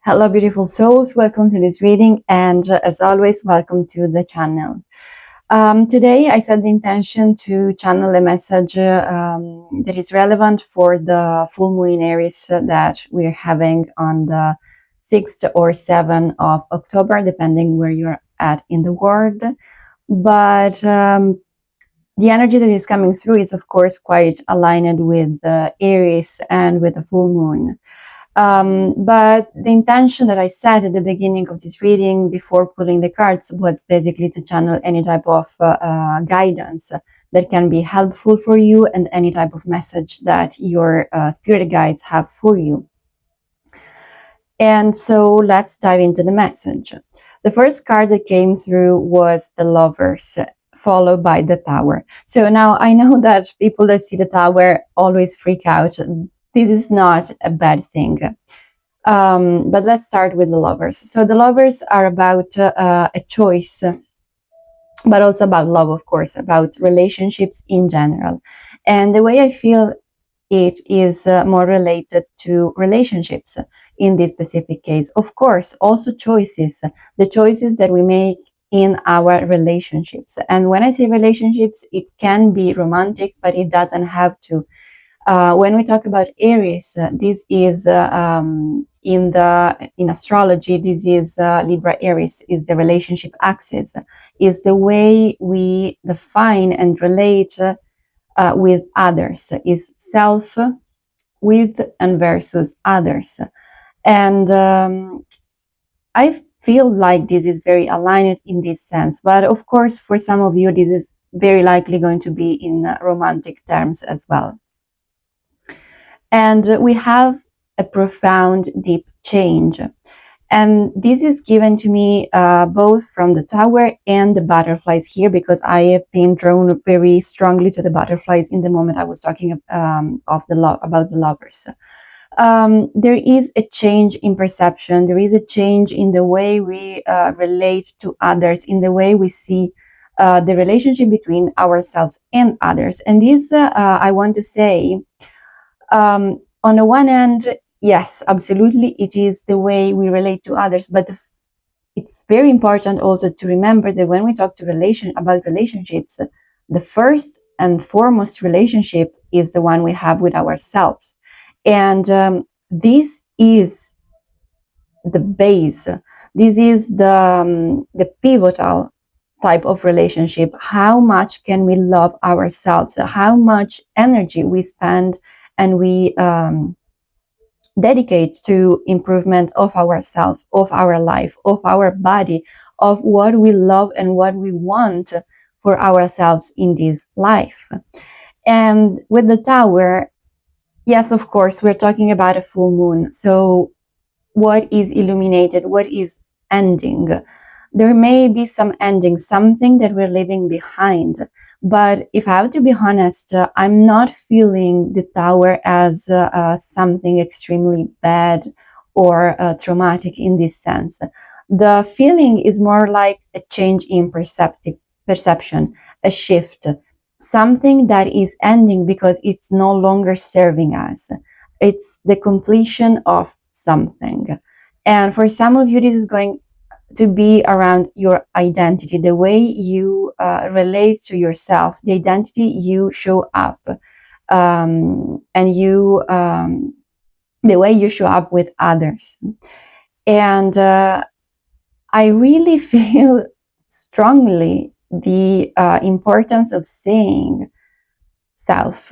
Hello, beautiful souls. Welcome to this reading, and as always, welcome to the channel. Today, I set the intention to channel a message that is relevant for the full moon in Aries that we're having on the 6th or 7th of October, depending where you're at in the world. But the energy that is coming through is, of course, quite aligned with the Aries and with the full moon. But the intention that I set at the beginning of this reading before pulling the cards was basically to channel any type of guidance that can be helpful for you and any type of message that your spirit guides have for you. And so let's dive into the message. The first card that came through was the Lovers, followed by the Tower. So now I know that people that see the Tower always freak out. This is not a bad thing. But let's start with the Lovers. So the Lovers are about a choice, but also about love, of course, about relationships in general. And the way I feel it is more related to relationships in this specific case. Of course, also choices, the choices that we make in our relationships. And when I say relationships, it can be romantic, but it doesn't have to. When we talk about Aries, this is in astrology. This is Libra Aries is the relationship axis, is the way we define and relate with others. Is self, with, and versus others, and I feel like this is very aligned in this sense. But of course, for some of you, this is very likely going to be in romantic terms as well. And we have a profound, deep change. And this is given to me both from the Tower and the butterflies here, because I have been drawn very strongly to the butterflies in the moment I was talking about the Lovers. There is a change in perception. There is a change in the way we relate to others, in the way we see the relationship between ourselves and others. And this, I want to say, on the one hand, yes, absolutely, it is the way we relate to others, but it's very important also to remember that when we talk about relationships, the first and foremost relationship is the one we have with ourselves. And this is the base. This is the pivotal type of relationship. How much can we love ourselves? How much energy we spend and we dedicate to improvement of ourselves, of our life, of our body, of what we love and what we want for ourselves in this life. And with the Tower, yes, of course, we're talking about a full moon. So what is illuminated? What is ending? There may be some ending, something that we're leaving behind. But if I have to be honest, I'm not feeling the Tower as something extremely bad or traumatic in this sense. The feeling is more like a change in perception, a shift, something that is ending because it's no longer serving us. It's the completion of something. And for some of you, this is going to be around your identity, the way you relate to yourself, the identity you show up, and the way you show up with others. And I really feel strongly the importance of saying self.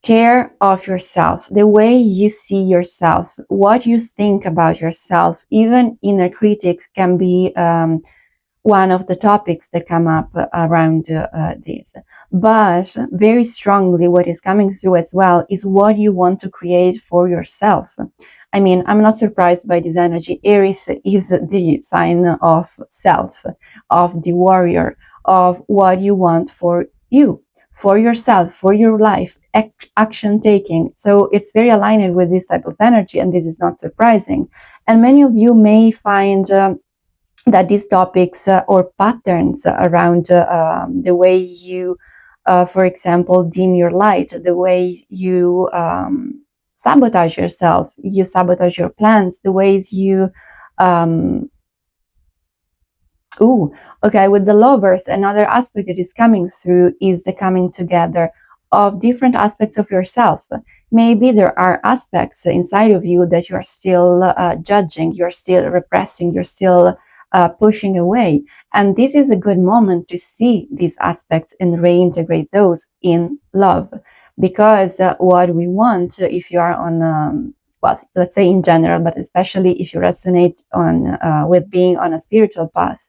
Care of yourself, the way you see yourself, what you think about yourself. Even inner critics can be one of the topics that come up around this. But very strongly, what is coming through as well is what you want to create for yourself. I mean, I'm not surprised by this energy. Aries is the sign of self, of the warrior, of what you want for you, for yourself, for your life, action taking. So it's very aligned with this type of energy, and this is not surprising. And many of you may find that these topics or patterns around the way you, for example, dim your light, the way you sabotage yourself, you sabotage your plans, the ways you Ooh, okay. With the lovers, another aspect that is coming through is the coming together of different aspects of yourself. Maybe there are aspects inside of you that you are still judging, you're still repressing, you're still pushing away. And this is a good moment to see these aspects and reintegrate those in love. Because what we want, if you are on, well, let's say in general, but especially if you resonate on with being on a spiritual path,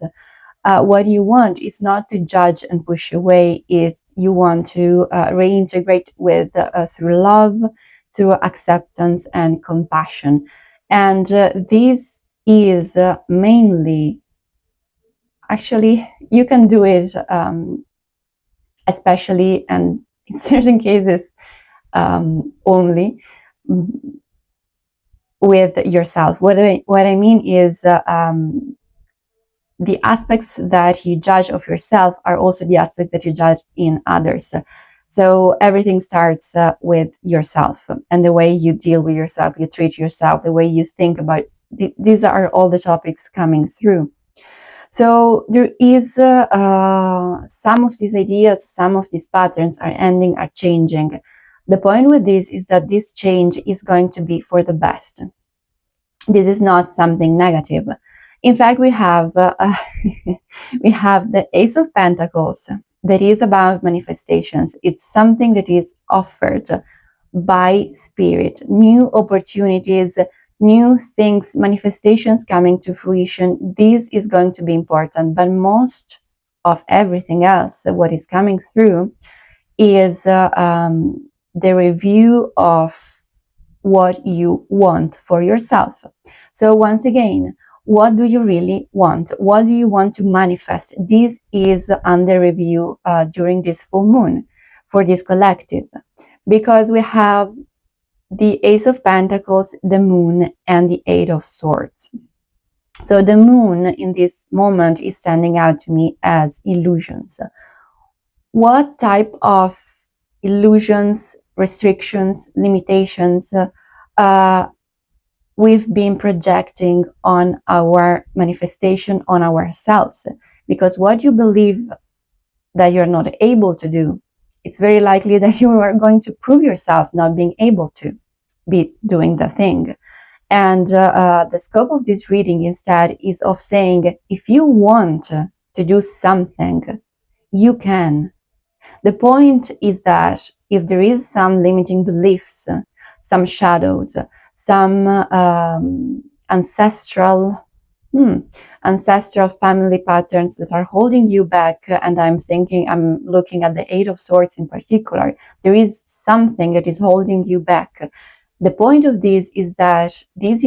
what you want is not to judge and push away. Is you want to reintegrate with through love, through acceptance and compassion. And this is mainly, actually, you can do it, especially and in certain cases only with yourself. What I mean is the aspects that you judge of yourself are also the aspects that you judge in others. So everything starts with yourself and the way you deal with yourself, you treat yourself, the way you think about these are all the topics coming through. So there is some of these ideas, some of these patterns are ending, are changing. The point with this is that this change is going to be for the best. This is not something negative. In fact, we have we have the Ace of Pentacles that is about manifestations. It's something that is offered by spirit, new opportunities, new things, manifestations coming to fruition. This is going to be important, but most of everything else, what is coming through is the review of what you want for yourself. So once again, what do you really want? What do you want to manifest? This is under review during this full moon for this collective, because we have the Ace of Pentacles, the Moon, and the Eight of Swords. So the Moon in this moment is standing out to me as illusions. What type of illusions, restrictions, limitations we've been projecting on our manifestation, on ourselves? Because what you believe that you're not able to do, it's very likely that you are going to prove yourself not being able to be doing the thing. And the scope of this reading instead is of saying, if you want to do something, you can. The point is that if there is some limiting beliefs, some shadows, some ancestral family patterns that are holding you back, and I'm looking at the Eight of Swords in particular, there is something that is holding you back. The point of this is that these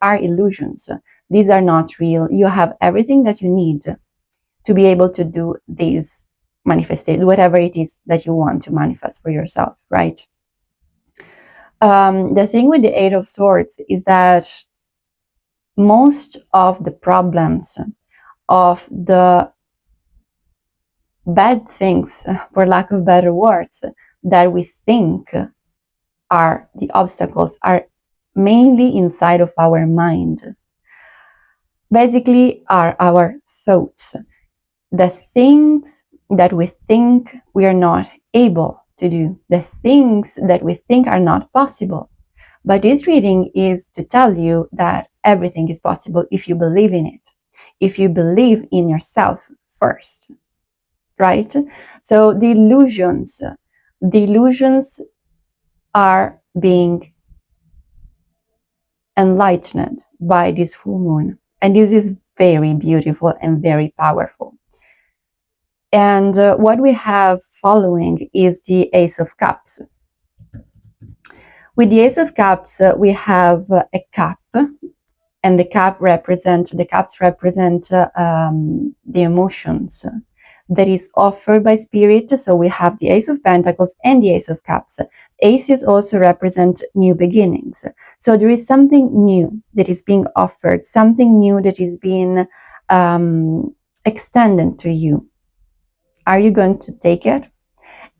are illusions. These are not real. You have everything that you need to be able to do these manifestation, whatever it is that you want to manifest for yourself, right? The thing with the Eight of Swords is that most of the problems, of the bad things, for lack of better words, that we think are the obstacles are mainly inside of our mind. Basically, are our thoughts. The things that we think we are not able to do, the things that we think are not possible. But this reading is to tell you that everything is possible if you believe in it, if you believe in yourself first, right? So the illusions are being enlightened by this full moon. And this is very beautiful and very powerful. And what we have following is the Ace of Cups. With the Ace of Cups, we have a cup, and the cups represent the emotions that is offered by spirit. So we have the Ace of Pentacles and the Ace of Cups. Aces also represent new beginnings. So there is something new that is being offered, something new that is being extended to you. Are you going to take it?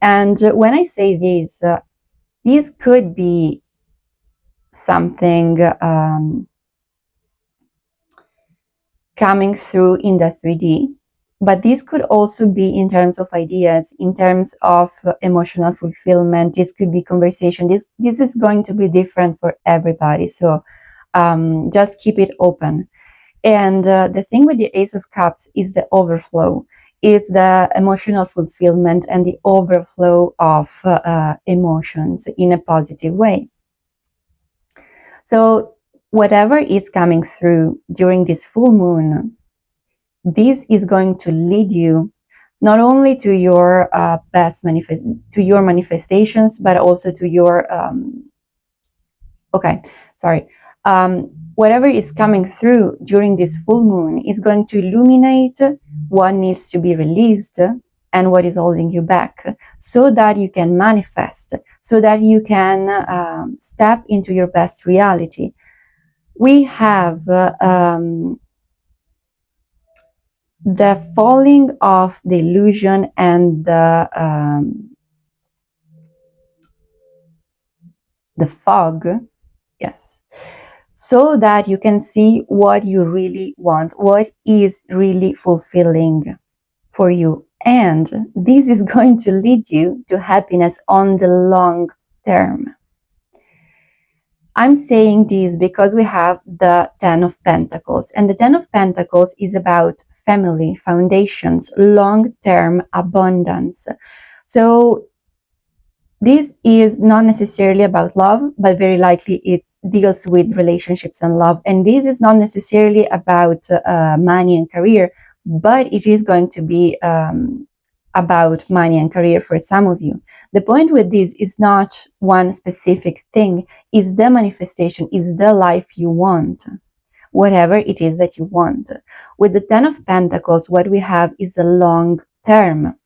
And when I say this, these could be something coming through in the 3D, but this could also be in terms of ideas, in terms of emotional fulfillment. This could be conversation. This is going to be different for everybody, so just keep it open. And the thing with the Ace of Cups is the overflow. It's the emotional fulfillment and the overflow of emotions in a positive way. So whatever is coming through during this full moon, this is going to lead you not only to your to your manifestations, but also to your whatever is coming through during this full moon is going to illuminate what needs to be released and what is holding you back, so that you can manifest, so that you can step into your best reality. We have the falling of the illusion and the fog, yes, so that you can see what you really want, what is really fulfilling for you. And this is going to lead you to happiness on the long term. I'm saying this because we have the Ten of Pentacles, and the Ten of Pentacles is about family, foundations, long-term abundance. So this is not necessarily about love, but very likely it deals with relationships and love. And this is not necessarily about money and career, but it is going to be about money and career for some of you. The point with this is not one specific thing, is the manifestation, is the life you want, whatever it is that you want. With the Ten of Pentacles, what we have is a long term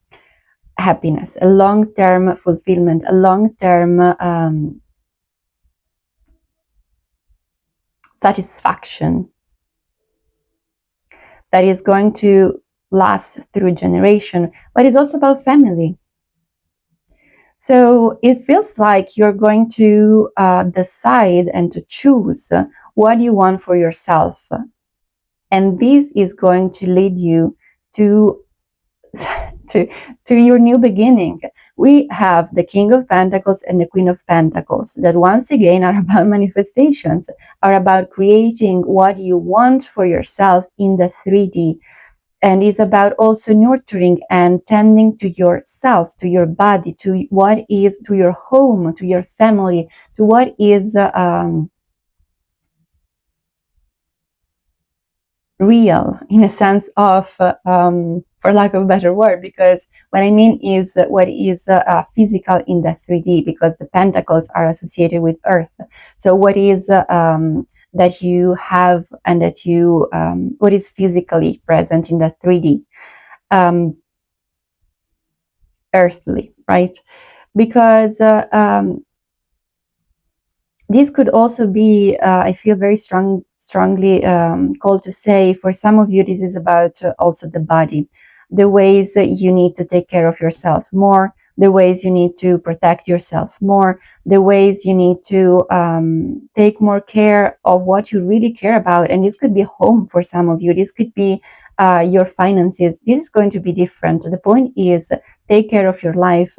happiness, a long-term fulfillment, a long-term satisfaction that is going to last through generation, but it's also about family. So it feels like you're going to decide and to choose what you want for yourself. And this is going to lead you to to your new beginning. We have the King of Pentacles and the Queen of Pentacles that once again are about manifestations, are about creating what you want for yourself in the 3D, and is about also nurturing and tending to yourself, to your body, to what is, to your home, to your family, to what is real, in a sense of, for lack of a better word, because what I mean is what is physical in the 3D, because the pentacles are associated with earth. So what is that you have and that you, what is physically present in the 3D, earthly, right? Because this could also be, I feel very strongly called to say, for some of you, this is about also the body, the ways that you need to take care of yourself more, the ways you need to protect yourself more, the ways you need to take more care of what you really care about. And this could be home for some of you. This could be your finances. This is going to be different. The point is, take care of your life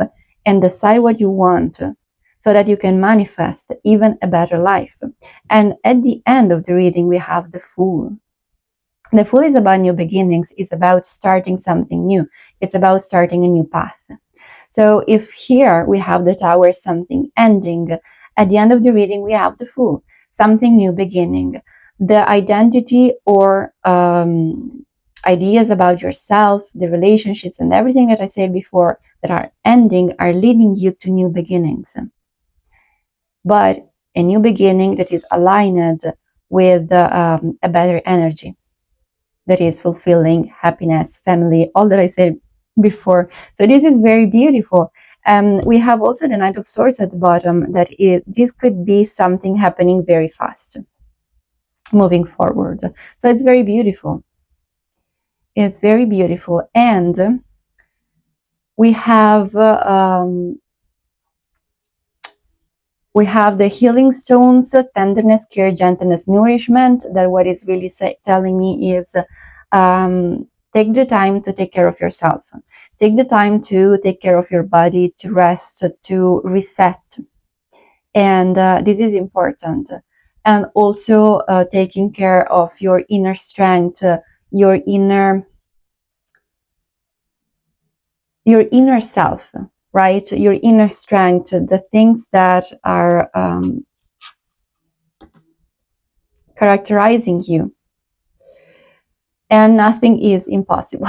and decide what you want, so that you can manifest even a better life. And at the end of the reading, we have the Fool. The Fool is about new beginnings. It's about starting something new. It's about starting a new path. So if here we have the Tower, something ending, at the end of the reading, we have the Fool, something new beginning. The identity or ideas about yourself, the relationships, and everything that I said before that are ending are leading you to new beginnings. But a new beginning that is aligned with a better energy, that is fulfilling, happiness, family, all that I said before. So this is very beautiful. We have also the Knight of Swords at the bottom, that this could be something happening very fast, moving forward. So it's very beautiful. It's very beautiful. And we have We have the healing stones, tenderness, care, gentleness, nourishment. That what is really telling me is take the time to take care of yourself. Take the time to take care of your body, to rest, to reset. And this is important. And also taking care of your inner strength, your inner self, right? Your inner strength, the things that are characterizing you. And nothing is impossible.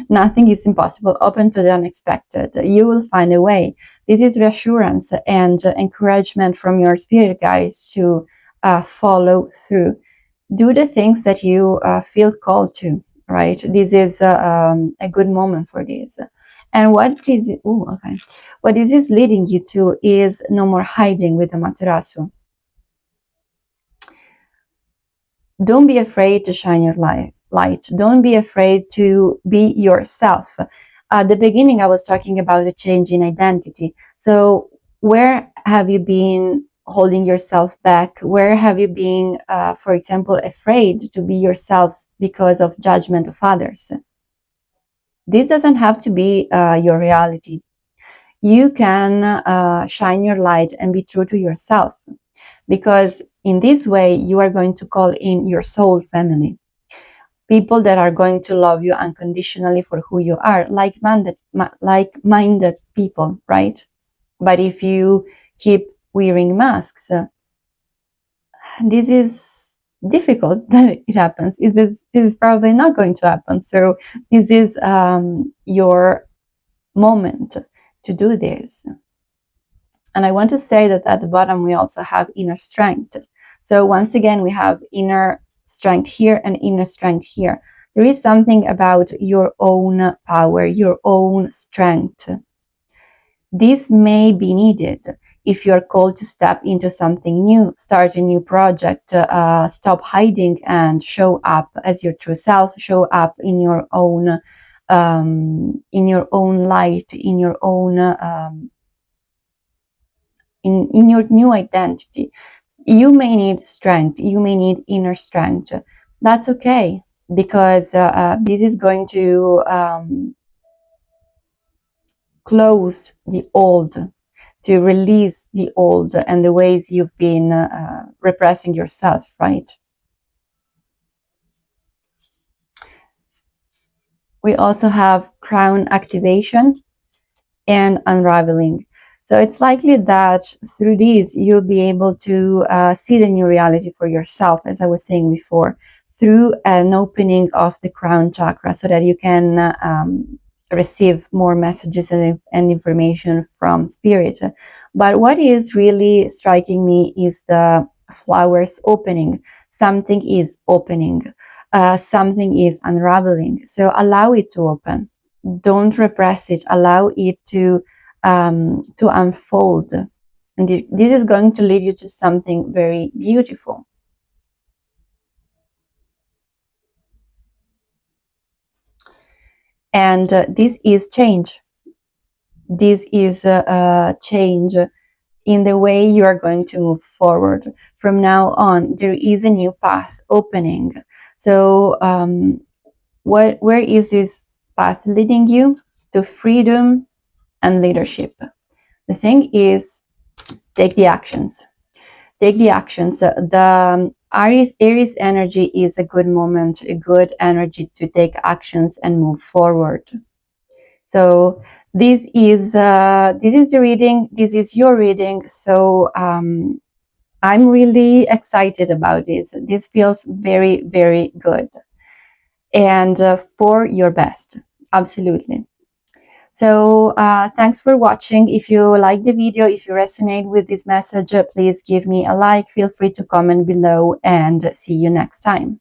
Nothing is impossible. Open to the unexpected. You will find a way. This is reassurance and encouragement from your spirit guides to follow through. Do the things that you feel called to, right? This is a good moment for this. And what is it? Oh, okay. What this is leading you to is no more hiding with the Materasu. Don't be afraid to shine your light. Don't be afraid to be yourself. At the beginning, I was talking about a change in identity. So where have you been holding yourself back? Where have you been, for example, afraid to be yourself because of judgment of others? This doesn't have to be your reality. You can shine your light and be true to yourself, because in this way you are going to call in your soul family, people that are going to love you unconditionally for who you are, like-minded people, right? But if you keep wearing masks, this is difficult that it happens. This is probably not going to happen. So this is your moment to do this. And I want to say that at the bottom, we also have inner strength. So once again, we have inner strength here and inner strength here. There is something about your own power, your own strength. This may be needed if you're called to step into something new, start a new project, stop hiding and show up as your true self, show up in your own light, in your own in your new identity. You may need strength, you may need inner strength. That's okay, because this is going to close the old, to release the old and the ways you've been repressing yourself, right? We also have crown activation and unraveling. So it's likely that through these, you'll be able to see the new reality for yourself, as I was saying before, through an opening of the crown chakra, so that you can receive more messages and information from spirit. But what is really striking me is the flowers opening. Something is opening. Something is unraveling. So allow it to open. Don't repress it. Allow it to unfold. And this is going to lead you to something very beautiful. And this is change. This is a change in the way you are going to move forward. From now on, there is a new path opening. So where is this path leading you? To freedom and leadership. The thing is, take the actions. Take the actions. The Aries energy is a good moment, a good energy to take actions and move forward. So this is the reading. This is your reading. So I'm really excited about this. This feels very, very good. And for your best, absolutely. So thanks for watching. If you like the video, if you resonate with this message, please give me a like. Feel free to comment below, and see you next time.